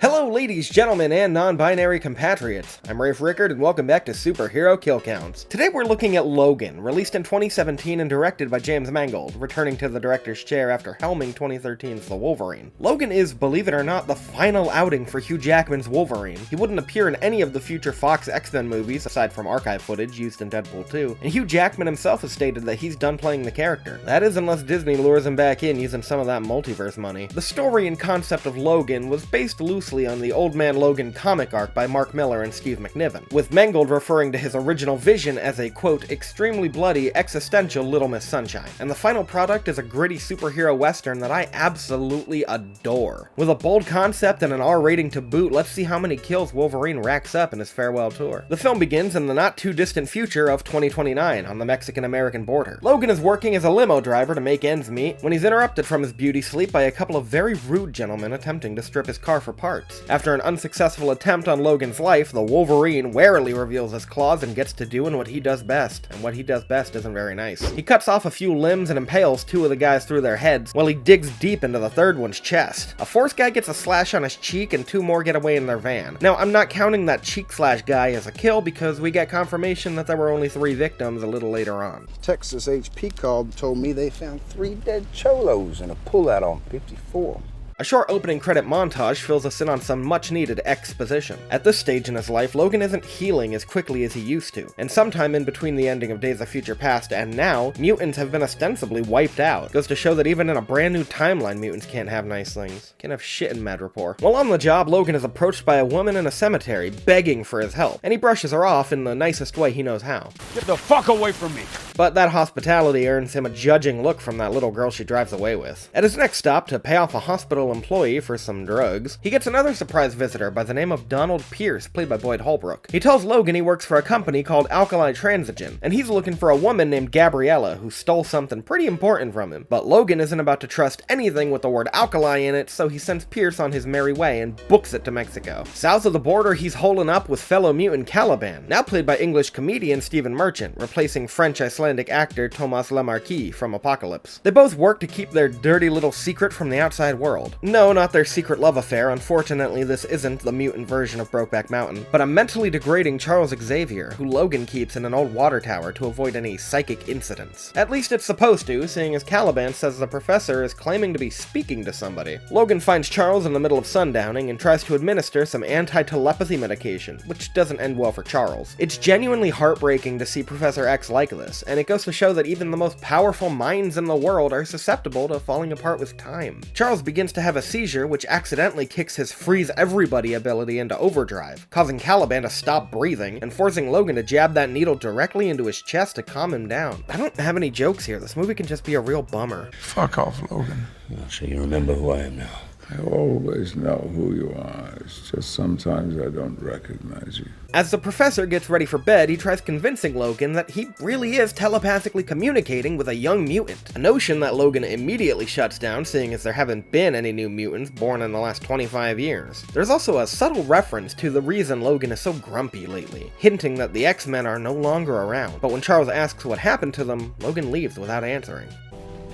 Hello ladies, gentlemen, and non-binary compatriots. I'm Rafe Rickard and welcome back to Superhero Kill Counts. Today we're looking at Logan, released in 2017 and directed by James Mangold, returning to the director's chair after helming 2013's The Wolverine. Logan is, believe it or not, the final outing for Hugh Jackman's Wolverine. He wouldn't appear in any of the future Fox X-Men movies, aside from archive footage used in Deadpool 2, and Hugh Jackman himself has stated that he's done playing the character. That is unless Disney lures him back in using some of that multiverse money. The story and concept of Logan was based loosely on the Old Man Logan comic arc by Mark Millar and Steve McNiven, with Mangold referring to his original vision as a, quote, extremely bloody, existential Little Miss Sunshine. And the final product is a gritty superhero western that I absolutely adore. With a bold concept and an R rating to boot, let's see how many kills Wolverine racks up in his farewell tour. The film begins in the not-too-distant future of 2029 on the Mexican-American border. Logan is working as a limo driver to make ends meet when he's interrupted from his beauty sleep by a couple of very rude gentlemen attempting to strip his car for parts. After an unsuccessful attempt on Logan's life, the Wolverine warily reveals his claws and gets to doing what he does best, and what he does best isn't very nice. He cuts off a few limbs and impales two of the guys through their heads, while he digs deep into the third one's chest. A fourth guy gets a slash on his cheek, and two more get away in their van. Now, I'm not counting that cheek slash guy as a kill, because we get confirmation that there were only 3 victims a little later on. Texas HP called and told me they found 3 dead cholos in a pullout on 54. A short opening credit montage fills us in on some much-needed exposition. At this stage in his life, Logan isn't healing as quickly as he used to, and sometime in between the ending of Days of Future Past and now, mutants have been ostensibly wiped out. Goes to show that even in a brand new timeline, mutants can't have nice things. Can't have shit in Madripoor. While on the job, Logan is approached by a woman in a cemetery, begging for his help, and he brushes her off in the nicest way he knows how. Get the fuck away from me! But that hospitality earns him a judging look from that little girl she drives away with. At his next stop, to pay off a hospital employee for some drugs, he gets another surprise visitor by the name of Donald Pierce, played by Boyd Holbrook. He tells Logan he works for a company called Alkali Transigen, and he's looking for a woman named Gabriella who stole something pretty important from him. But Logan isn't about to trust anything with the word alkali in it, so he sends Pierce on his merry way and books it to Mexico. South of the border, he's holing up with fellow mutant Caliban, now played by English comedian Stephen Merchant, replacing French-Icelandic actor Thomas Lemarquis from Apocalypse. They both work to keep their dirty little secret from the outside world. No, not their secret love affair. Unfortunately, this isn't the mutant version of Brokeback Mountain, but a mentally degrading Charles Xavier, who Logan keeps in an old water tower to avoid any psychic incidents. At least it's supposed to, seeing as Caliban says the professor is claiming to be speaking to somebody. Logan finds Charles in the middle of sundowning and tries to administer some anti-telepathy medication, which doesn't end well for Charles. It's genuinely heartbreaking to see Professor X like this, and it goes to show that even the most powerful minds in the world are susceptible to falling apart with time. Charles begins to have a seizure, which accidentally kicks his freeze everybody ability into overdrive, causing Caliban to stop breathing and forcing Logan to jab that needle directly into his chest to calm him down. I don't have any jokes here. This movie can just be a real bummer. Fuck off, Logan. So you remember who I am now? I always know who you are. It's just sometimes I don't recognize you. As the professor gets ready for bed, he tries convincing Logan that he really is telepathically communicating with a young mutant, a notion that Logan immediately shuts down, seeing as there haven't been any new mutants born in the last 25 years. There's also a subtle reference to the reason Logan is so grumpy lately, hinting that the X-Men are no longer around, but when Charles asks what happened to them, Logan leaves without answering.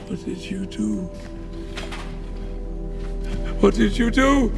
What did you do? What did you do?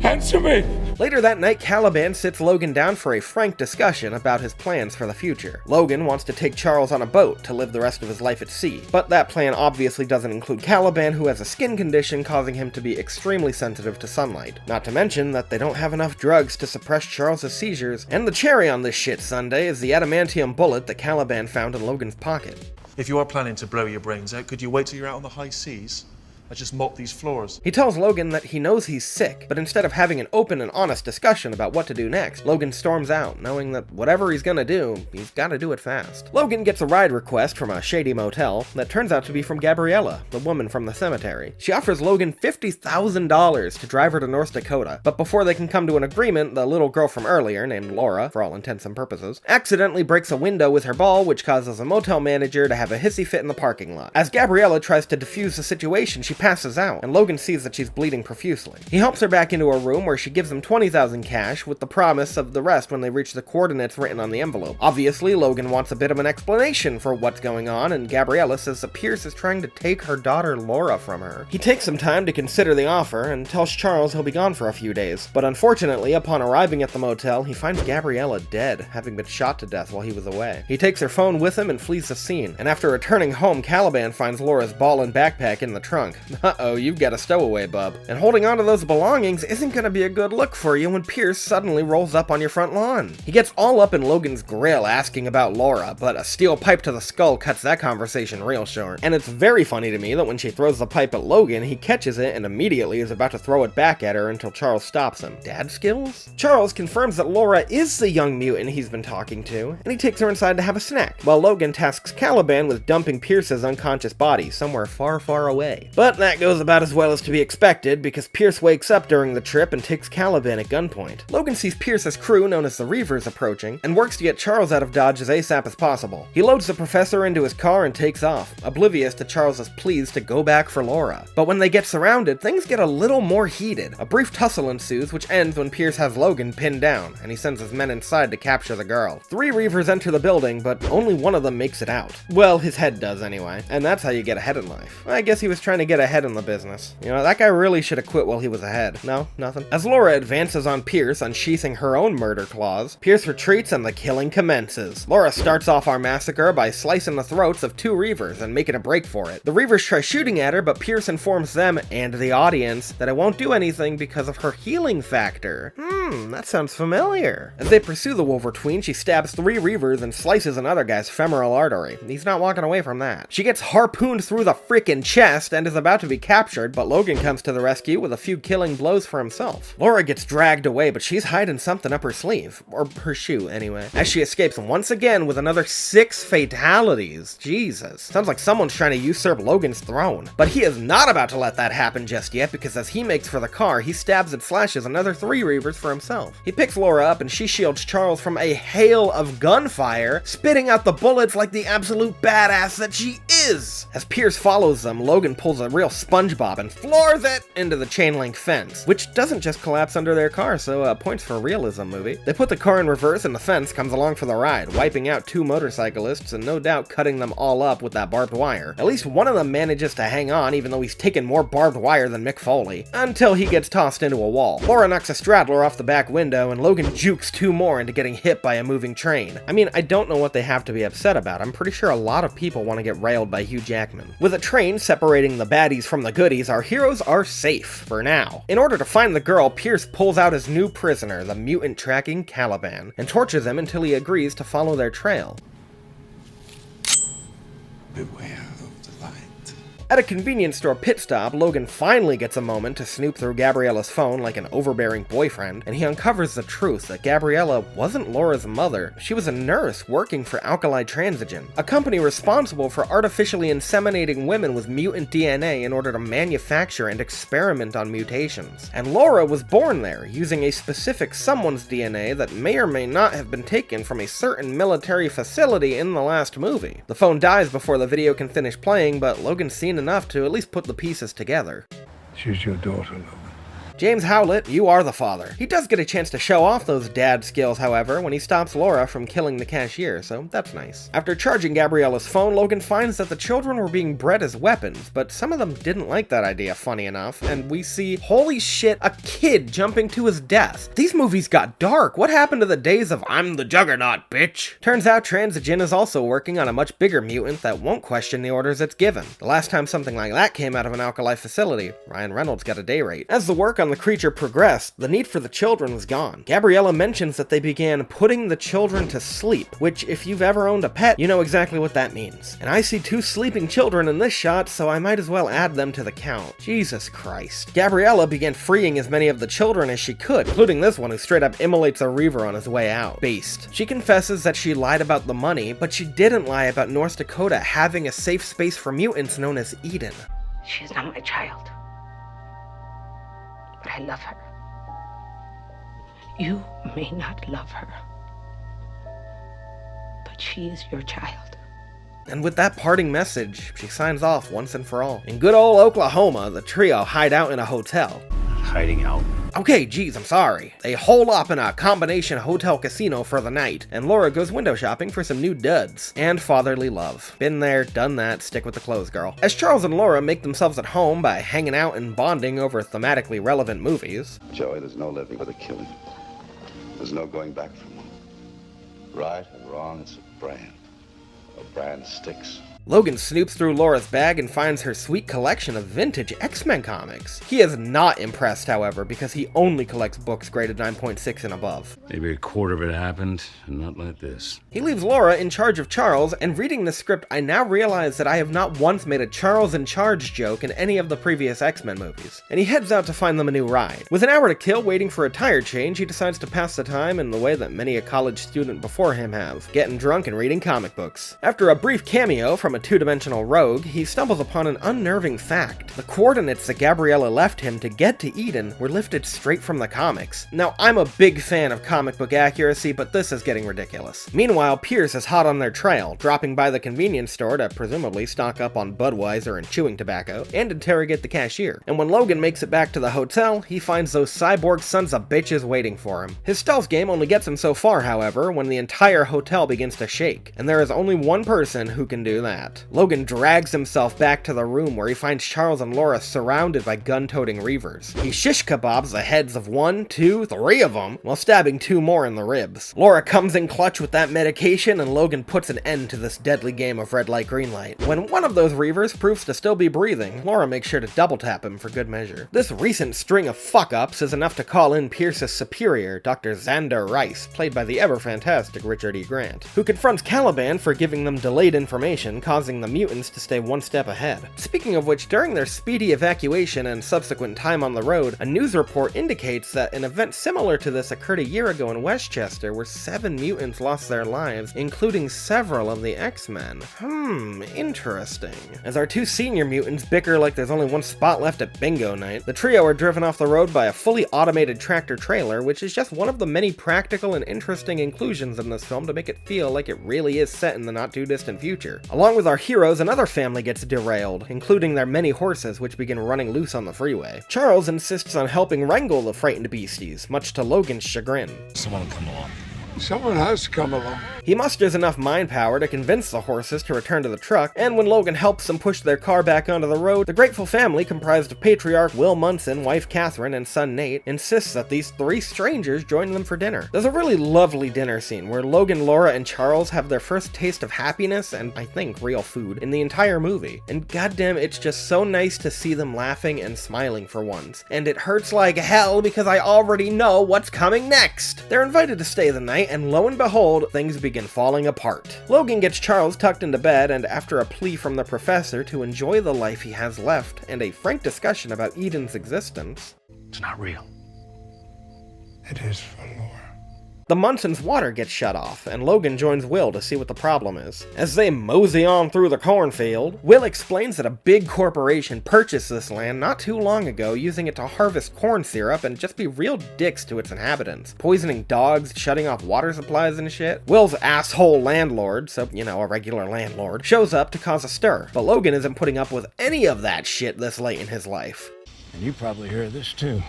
Answer me! Later that night, Caliban sits Logan down for a frank discussion about his plans for the future. Logan wants to take Charles on a boat to live the rest of his life at sea, but that plan obviously doesn't include Caliban, who has a skin condition causing him to be extremely sensitive to sunlight. Not to mention that they don't have enough drugs to suppress Charles' seizures, and the cherry on this shit sundae is the adamantium bullet that Caliban found in Logan's pocket. If you are planning to blow your brains out, could you wait till you're out on the high seas? I just mop these floors. He tells Logan that he knows he's sick, but instead of having an open and honest discussion about what to do next, Logan storms out, knowing that whatever he's gonna do, he's gotta do it fast. Logan gets a ride request from a shady motel that turns out to be from Gabriella, the woman from the cemetery. She offers Logan $50,000 to drive her to North Dakota, but before they can come to an agreement, the little girl from earlier, named Laura, for all intents and purposes, accidentally breaks a window with her ball, which causes a motel manager to have a hissy fit in the parking lot. As Gabriella tries to defuse the situation, she passes out, and Logan sees that she's bleeding profusely. He helps her back into her room where she gives him 20,000 cash with the promise of the rest when they reach the coordinates written on the envelope. Obviously, Logan wants a bit of an explanation for what's going on, and Gabriella says that Pierce is trying to take her daughter Laura from her. He takes some time to consider the offer and tells Charles he'll be gone for a few days, but unfortunately, upon arriving at the motel, he finds Gabriella dead, having been shot to death while he was away. He takes her phone with him and flees the scene, and after returning home, Caliban finds Laura's ball and backpack in the trunk. Uh-oh, you've got a stowaway, bub. And holding on to those belongings isn't gonna be a good look for you when Pierce suddenly rolls up on your front lawn. He gets all up in Logan's grill asking about Laura, but a steel pipe to the skull cuts that conversation real short. And it's very funny to me that when she throws the pipe at Logan, he catches it and immediately is about to throw it back at her until Charles stops him. Dad skills? Charles confirms that Laura is the young mutant he's been talking to, and he takes her inside to have a snack, while Logan tasks Caliban with dumping Pierce's unconscious body somewhere far, far away. But that goes about as well as to be expected, because Pierce wakes up during the trip and takes Caliban at gunpoint. Logan sees Pierce's crew, known as the Reavers, approaching, and works to get Charles out of Dodge as ASAP as possible. He loads the professor into his car and takes off, oblivious to Charles's pleas to go back for Laura. But when they get surrounded, things get a little more heated. A brief tussle ensues, which ends when Pierce has Logan pinned down, and he sends his men inside to capture the girl. 3 Reavers enter the building, but only one of them makes it out. Well, his head does anyway, and that's how you get ahead in life. I guess he was trying to get ahead in the business. You know, that guy really should have quit while he was ahead. No, nothing. As Laura advances on Pierce, unsheathing her own murder claws, Pierce retreats and the killing commences. Laura starts off our massacre by slicing the throats of 2 Reavers and making a break for it. The Reavers try shooting at her, but Pierce informs them and the audience that it won't do anything because of her healing factor. That sounds familiar. As they pursue the Wolverine, she stabs 3 Reavers and slices another guy's femoral artery. He's not walking away from that. She gets harpooned through the frickin' chest and is about to be captured, but Logan comes to the rescue with a few killing blows for himself. Laura gets dragged away, but she's hiding something up her sleeve. Or her shoe, anyway. As she escapes once again with another 6 fatalities. Jesus. Sounds like someone's trying to usurp Logan's throne. But he is not about to let that happen just yet, because as he makes for the car, he stabs and slashes another 3 Reavers for himself. He picks Laura up and she shields Charles from a hail of gunfire, spitting out the bullets like the absolute badass that she is. As Pierce follows them, Logan pulls a real SpongeBob and floors it into the chain link fence, which doesn't just collapse under their car, so points for realism, movie. They put the car in reverse and the fence comes along for the ride, wiping out 2 motorcyclists and no doubt cutting them all up with that barbed wire. At least one of them manages to hang on, even though he's taken more barbed wire than Mick Foley, until he gets tossed into a wall. Laura knocks a straddler off the back window and Logan jukes 2 more into getting hit by a moving train. I mean, I don't know what they have to be upset about. I'm pretty sure a lot of people want to get railed by Hugh Jackman. With a train separating the baddies from the goodies, our heroes are safe, for now. In order to find the girl, Pierce pulls out his new prisoner, the mutant tracking Caliban, and tortures him until he agrees to follow their trail. Beware of the light. At a convenience store pit stop, Logan finally gets a moment to snoop through Gabriella's phone like an overbearing boyfriend, and he uncovers the truth that Gabriella wasn't Laura's mother. She was a nurse working for Alkali Transigen, a company responsible for artificially inseminating women with mutant DNA in order to manufacture and experiment on mutations. And Laura was born there, using a specific someone's DNA that may or may not have been taken from a certain military facility in the last movie. The phone dies before the video can finish playing, but Logan's seen enough to at least put the pieces together. She's your daughter, Logan. James Howlett, you are the father. He does get a chance to show off those dad skills, however, when he stops Laura from killing the cashier, so that's nice. After charging Gabriella's phone, Logan finds that the children were being bred as weapons, but some of them didn't like that idea, funny enough, and we see, holy shit, a kid jumping to his death. These movies got dark. What happened to the days of I'm the Juggernaut, bitch? Turns out Transigen is also working on a much bigger mutant that won't question the orders it's given. The last time something like that came out of an Alkali facility, Ryan Reynolds got a day rate. As the work on the creature progressed, the need for the children was gone. Gabriella mentions that they began putting the children to sleep, which if you've ever owned a pet, you know exactly what that means. And I see 2 sleeping children in this shot, so I might as well add them to the count. Jesus Christ. Gabriella began freeing as many of the children as she could, including this one who straight up immolates a Reaver on his way out. Based. She confesses that she lied about the money, but she didn't lie about North Dakota having a safe space for mutants known as Eden. She's not my child. But I love her. You may not love her, but she is your child. And with that parting message, she signs off once and for all. In good old Oklahoma, the trio hide out in a hotel. Hiding out? Okay, geez, I'm sorry. They hole up in a combination hotel casino for the night, and Laura goes window shopping for some new duds. And fatherly love. Been there, done that, stick with the clothes, girl. As Charles and Laura make themselves at home by hanging out and bonding over thematically relevant movies. Joey, there's no living with a killing. There's no going back from one. Right and wrong, it's a brand. A brand sticks. Logan snoops through Laura's bag and finds her sweet collection of vintage X-Men comics. He is not impressed, however, because he only collects books graded 9.6 and above. Maybe a quarter of it happened, and not like this. He leaves Laura in charge of Charles, and reading the script, I now realize that I have not once made a Charles in charge joke in any of the previous X-Men movies. And he heads out to find them a new ride. With an hour to kill waiting for a tire change, he decides to pass the time in the way that many a college student before him have, getting drunk and reading comic books. After a brief cameo from a two-dimensional rogue, he stumbles upon an unnerving fact. The coordinates that Gabriella left him to get to Eden were lifted straight from the comics. Now, I'm a big fan of comic book accuracy, but this is getting ridiculous. Meanwhile, Pierce is hot on their trail, dropping by the convenience store to presumably stock up on Budweiser and chewing tobacco, and interrogate the cashier. And when Logan makes it back to the hotel, he finds those cyborg sons of bitches waiting for him. His stealth game only gets him so far, however, when the entire hotel begins to shake, and there is only one person who can do that. Logan drags himself back to the room where he finds Charles and Laura surrounded by gun-toting reavers. He shish kebabs the heads of 1, 2, 3 of them, while stabbing 2 more in the ribs. Laura comes in clutch with that medication, and Logan puts an end to this deadly game of red light, green light. When one of those reavers proves to still be breathing, Laura makes sure to double tap him for good measure. This recent string of fuck-ups is enough to call in Pierce's superior, Dr. Xander Rice, played by the ever-fantastic Richard E. Grant, who confronts Caliban for giving them delayed information, causing the mutants to stay one step ahead. Speaking of which, during their speedy evacuation and subsequent time on the road, a news report indicates that an event similar to this occurred a year ago in Westchester, where 7 mutants lost their lives, including several of the X-Men. Interesting. As our 2 senior mutants bicker like there's only one spot left at bingo night, the trio are driven off the road by a fully automated tractor trailer, which is just one of the many practical and interesting inclusions in this film to make it feel like it really is set in the not too distant future. Along with our heroes, another family gets derailed, including their many horses, which begin running loose on the freeway. Charles insists on helping wrangle the frightened beasties, much to Logan's chagrin. Someone will come along. Someone has come along. He musters enough mind power to convince the horses to return to the truck, and when Logan helps them push their car back onto the road, the grateful family, comprised of patriarch Will Munson, wife Catherine, and son Nate, insists that these 3 strangers join them for dinner. There's a really lovely dinner scene where Logan, Laura, and Charles have their first taste of happiness, and I think real food, in the entire movie. And goddamn, it's just so nice to see them laughing and smiling for once. And it hurts like hell because I already know what's coming next! They're invited to stay the night, and lo and behold, things begin falling apart. Logan gets Charles tucked into bed, and after a plea from the professor to enjoy the life he has left, and a frank discussion about Eden's existence, It's not real. It is for Laura. the Munson's water gets shut off, and Logan joins Will to see what the problem is. As they mosey on through the cornfield, Will explains that a big corporation purchased this land not too long ago, using it to harvest corn syrup and just be real dicks to its inhabitants, poisoning dogs, shutting off water supplies and shit. Will's asshole landlord, so, you know, a regular landlord, shows up to cause a stir, but Logan isn't putting up with any of that shit this late in his life. And you probably hear this too.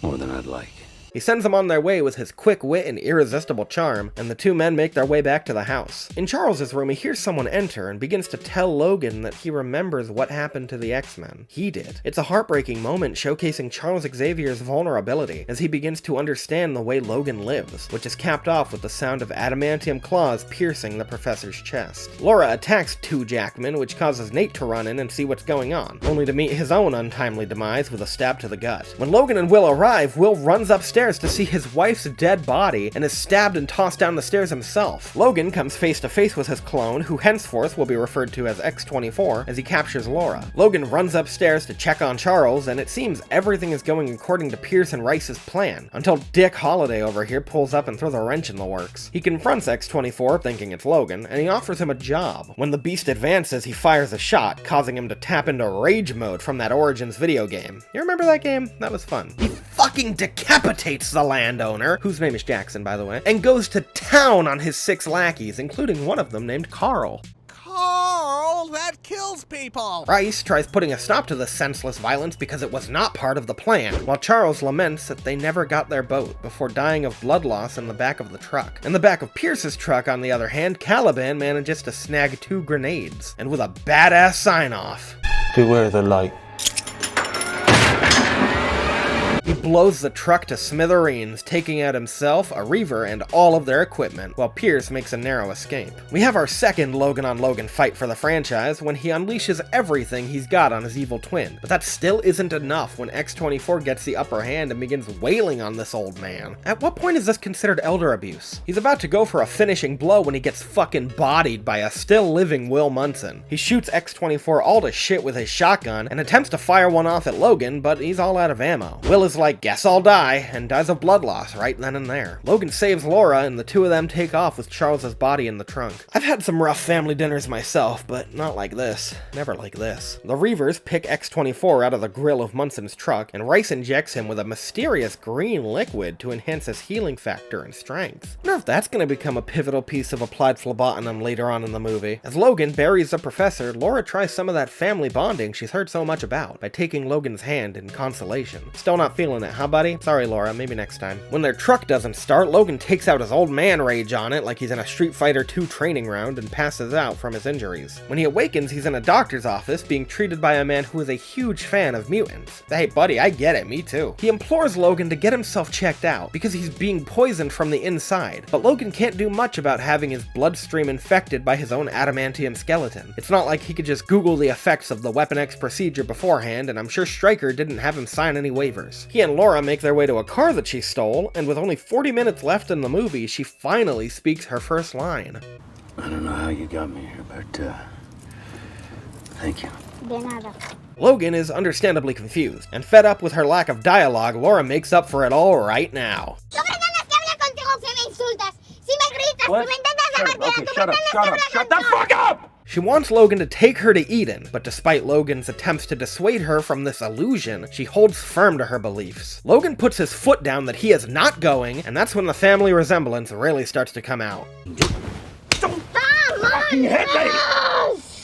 More than I'd like. He sends them on their way with his quick wit and irresistible charm, and the 2 men make their way back to the house. In Charles's room, he hears someone enter and begins to tell Logan that he remembers what happened to the X-Men. He did. It's a heartbreaking moment showcasing Charles Xavier's vulnerability as he begins to understand the way Logan lives, which is capped off with the sound of adamantium claws piercing the professor's chest. Laura attacks 2 Jackmen, which causes Nate to run in and see what's going on, only to meet his own untimely demise with a stab to the gut. When Logan and Will arrive, Will runs upstairs to see his wife's dead body and is stabbed and tossed down the stairs himself. Logan comes face to face with his clone, who henceforth will be referred to as X-24, as he captures Laura. Logan runs upstairs to check on Charles, and it seems everything is going according to Pierce and Rice's plan, until Dick Holiday over here pulls up and throws a wrench in the works. He confronts X-24, thinking it's Logan, and he offers him a job. When the beast advances, he fires a shot, causing him to tap into rage mode from that Origins video game. You remember that game? That was fun. He fucking decapitates the landowner, whose name is Jackson, by the way, and goes to town on his 6 lackeys, including one of them named Carl. Carl, that kills people! Rice tries putting a stop to this senseless violence because it was not part of the plan, while Charles laments that they never got their boat before dying of blood loss in the back of the truck. In the back of Pierce's truck, on the other hand, Caliban manages to snag 2 grenades, and with a badass sign-off. Beware the light. He blows the truck to smithereens, taking out himself, a Reaver, and all of their equipment, while Pierce makes a narrow escape. We have our second Logan-on-Logan fight for the franchise when he unleashes everything he's got on his evil twin, but that still isn't enough when X-24 gets the upper hand and begins wailing on this old man. At what point is this considered elder abuse? He's about to go for a finishing blow when he gets fucking bodied by a still-living Will Munson. He shoots X-24 all to shit with his shotgun and attempts to fire one off at Logan, but he's all out of ammo. Will is like, guess I'll die, and dies of blood loss right then and there. Logan saves Laura, and the two of them take off with Charles's body in the trunk. I've had some rough family dinners myself, but not like this. Never like this. The Reavers pick X-24 out of the grill of Munson's truck, and Rice injects him with a mysterious green liquid to enhance his healing factor and strength. I wonder if that's going to become a pivotal piece of applied phlebotinum later on in the movie. As Logan buries the professor, Laura tries some of that family bonding she's heard so much about by taking Logan's hand in consolation. Still not feeling it, huh, buddy? Sorry, Laura, maybe next time. When their truck doesn't start, Logan takes out his old man rage on it like he's in a Street Fighter II training round and passes out from his injuries. When he awakens, he's in a doctor's office being treated by a man who is a huge fan of mutants. Hey, buddy, I get it, me too. He implores Logan to get himself checked out because he's being poisoned from the inside, but Logan can't do much about having his bloodstream infected by his own adamantium skeleton. It's not like he could just Google the effects of the Weapon X procedure beforehand, and I'm sure Stryker didn't have him sign any waivers. He and Laura make their way to a car that she stole, and with only 40 minutes left in the movie, she finally speaks her first line. I don't know how you got me here, but, thank you. De nada. Logan is understandably confused, and fed up with her lack of dialogue, Laura makes up for it all right now. What? Okay, shut the fuck up! She wants Logan to take her to Eden, but despite Logan's attempts to dissuade her from this illusion, she holds firm to her beliefs. Logan puts his foot down that he is not going, and that's when the family resemblance really starts to come out. Don't fucking hit me!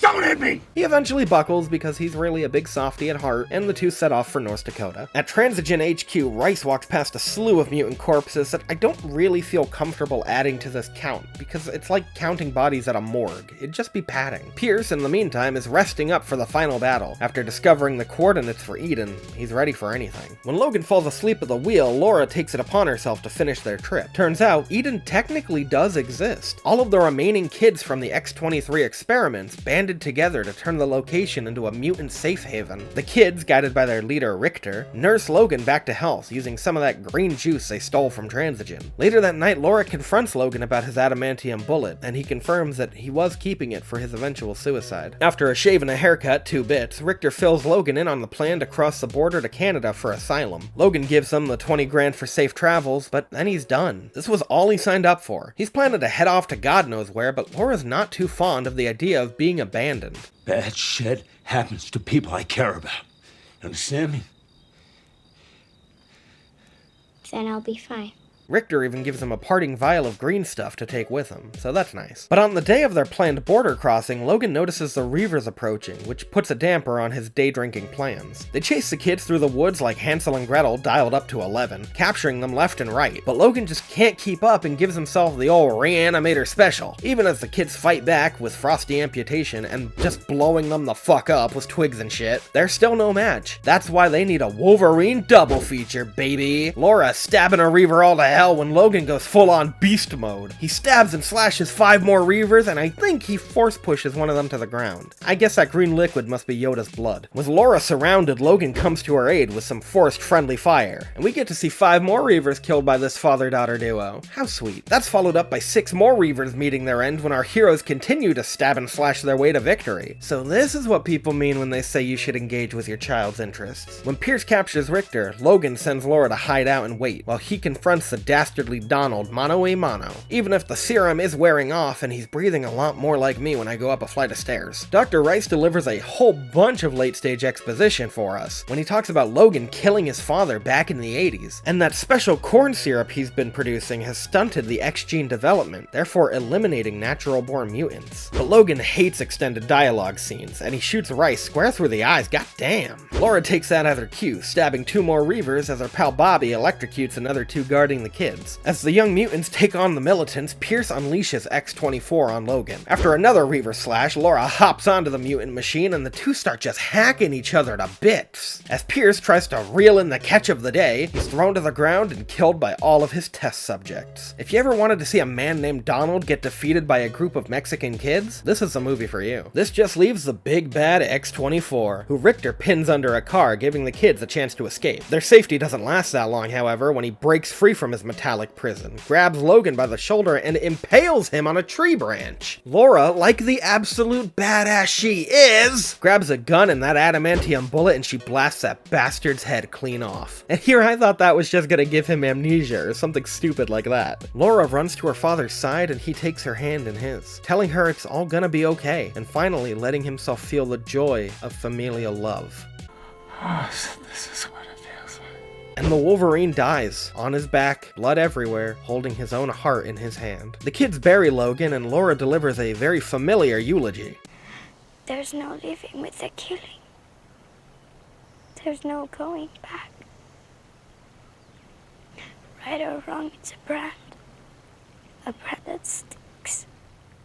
Don't hit me! He eventually buckles because he's really a big softy at heart, and the two set off for North Dakota. At Transigen HQ, Rice walks past a slew of mutant corpses that I don't really feel comfortable adding to this count, because it's like counting bodies at a morgue. It'd just be padding. Pierce, in the meantime, is resting up for the final battle. After discovering the coordinates for Eden, he's ready for anything. When Logan falls asleep at the wheel, Laura takes it upon herself to finish their trip. Turns out, Eden technically does exist. All of the remaining kids from the X-23 experiments banded together to turn the location into a mutant safe haven. The kids, guided by their leader Richter, nurse Logan back to health using some of that green juice they stole from Transigen. Later that night, Laura confronts Logan about his adamantium bullet, and he confirms that he was keeping it for his eventual suicide. After a shave and a haircut, 2 bits, Richter fills Logan in on the plan to cross the border to Canada for asylum. Logan gives him the 20 grand for safe travels, but then he's done. This was all he signed up for. He's planning to head off to God knows where, but Laura's not too fond of the idea of being abandoned. Bad shit happens to people I care about. Understand me? Then I'll be fine. Richter even gives him a parting vial of green stuff to take with him, so that's nice. But on the day of their planned border crossing, Logan notices the Reavers approaching, which puts a damper on his day-drinking plans. They chase the kids through the woods like Hansel and Gretel dialed up to 11, capturing them left and right, but Logan just can't keep up and gives himself the old reanimator special, even as the kids fight back with frosty amputation and just blowing them the fuck up with twigs and shit. They're still no match. That's why they need a Wolverine double feature, baby. Laura stabbing a Reaver all to hell when Logan goes full-on beast mode. He stabs and slashes 5 more Reavers, and I think he force pushes one of them to the ground. I guess that green liquid must be Yoda's blood. With Laura surrounded, Logan comes to her aid with some forced friendly fire, and we get to see 5 more Reavers killed by this father-daughter duo. How sweet. That's followed up by 6 more Reavers meeting their end when our heroes continue to stab and slash their way to victory. So this is what people mean when they say you should engage with your child's interests. When Pierce captures Richter, Logan sends Laura to hide out and wait, while he confronts the dastardly Donald mano a mano, even if the serum is wearing off and he's breathing a lot more like me when I go up a flight of stairs. Dr. Rice delivers a whole bunch of late-stage exposition for us when he talks about Logan killing his father back in the 80s, and that special corn syrup he's been producing has stunted the X gene development, therefore eliminating natural-born mutants. But Logan hates extended dialogue scenes, and he shoots Rice square through the eyes, goddamn. Laura takes that as her cue, stabbing 2 more Reavers as her pal Bobby electrocutes another 2 guarding the kids. As the young mutants take on the militants, Pierce unleashes X-24 on Logan. After another Reaver slash, Laura hops onto the mutant machine and the two start just hacking each other to bits. As Pierce tries to reel in the catch of the day, he's thrown to the ground and killed by all of his test subjects. If you ever wanted to see a man named Donald get defeated by a group of Mexican kids, this is the movie for you. This just leaves the big bad X-24, who Richter pins under a car, giving the kids a chance to escape. Their safety doesn't last that long, however, when he breaks free from his metallic prison, grabs Logan by the shoulder, and impales him on a tree branch. Laura, like the absolute badass she is, grabs a gun and that adamantium bullet and she blasts that bastard's head clean off. And here I thought that was just gonna give him amnesia or something stupid like that. Laura runs to her father's side and he takes her hand in his, telling her it's all gonna be okay, and finally letting himself feel the joy of familial love. Oh, so this is what it feels like. And the Wolverine dies, on his back, blood everywhere, holding his own heart in his hand. The kids bury Logan and Laura delivers a very familiar eulogy. There's no living with the killing. There's no going back. Right or wrong, it's a brand that sticks.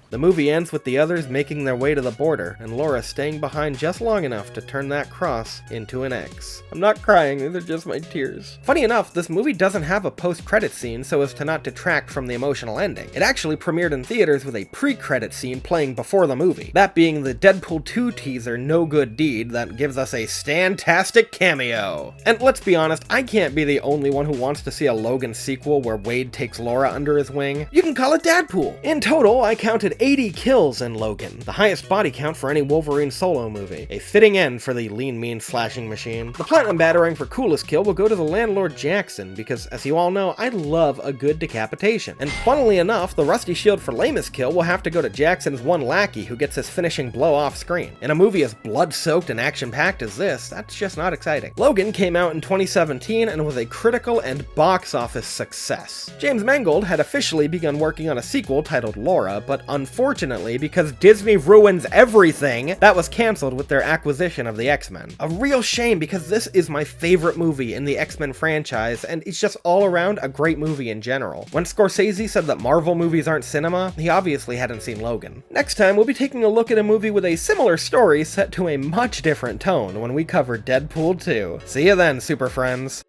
The movie ends with the others making their way to the border, and Laura staying behind just long enough to turn that cross into an X. I'm not crying, these are just my tears. Funny enough, this movie doesn't have a post-credit scene so as to not detract from the emotional ending. It actually premiered in theaters with a pre-credit scene playing before the movie, that being the Deadpool 2 teaser No Good Deed that gives us a stand-tastic cameo. And let's be honest, I can't be the only one who wants to see a Logan sequel where Wade takes Laura under his wing. You can call it Deadpool. In total, I counted 80 kills in Logan, the highest body count for any Wolverine solo movie. A fitting end for the lean, mean slashing machine. The platinum battering for coolest kill will go to the landlord Jackson, because as you all know, I love a good decapitation. And funnily enough, the rusty shield for lamest kill will have to go to Jackson's one lackey who gets his finishing blow off screen. In a movie as blood-soaked and action-packed as this, that's just not exciting. Logan came out in 2017 and was a critical and box office success. James Mangold had officially begun working on a sequel titled Laura, but unfortunately, because Disney ruins everything, that was cancelled with their acquisition of the X-Men. A real shame, because this is my favorite movie in the X-Men franchise, and it's just all around a great movie in general. When Scorsese said that Marvel movies aren't cinema, he obviously hadn't seen Logan. Next time, we'll be taking a look at a movie with a similar story set to a much different tone when we cover Deadpool 2. See you then, super friends.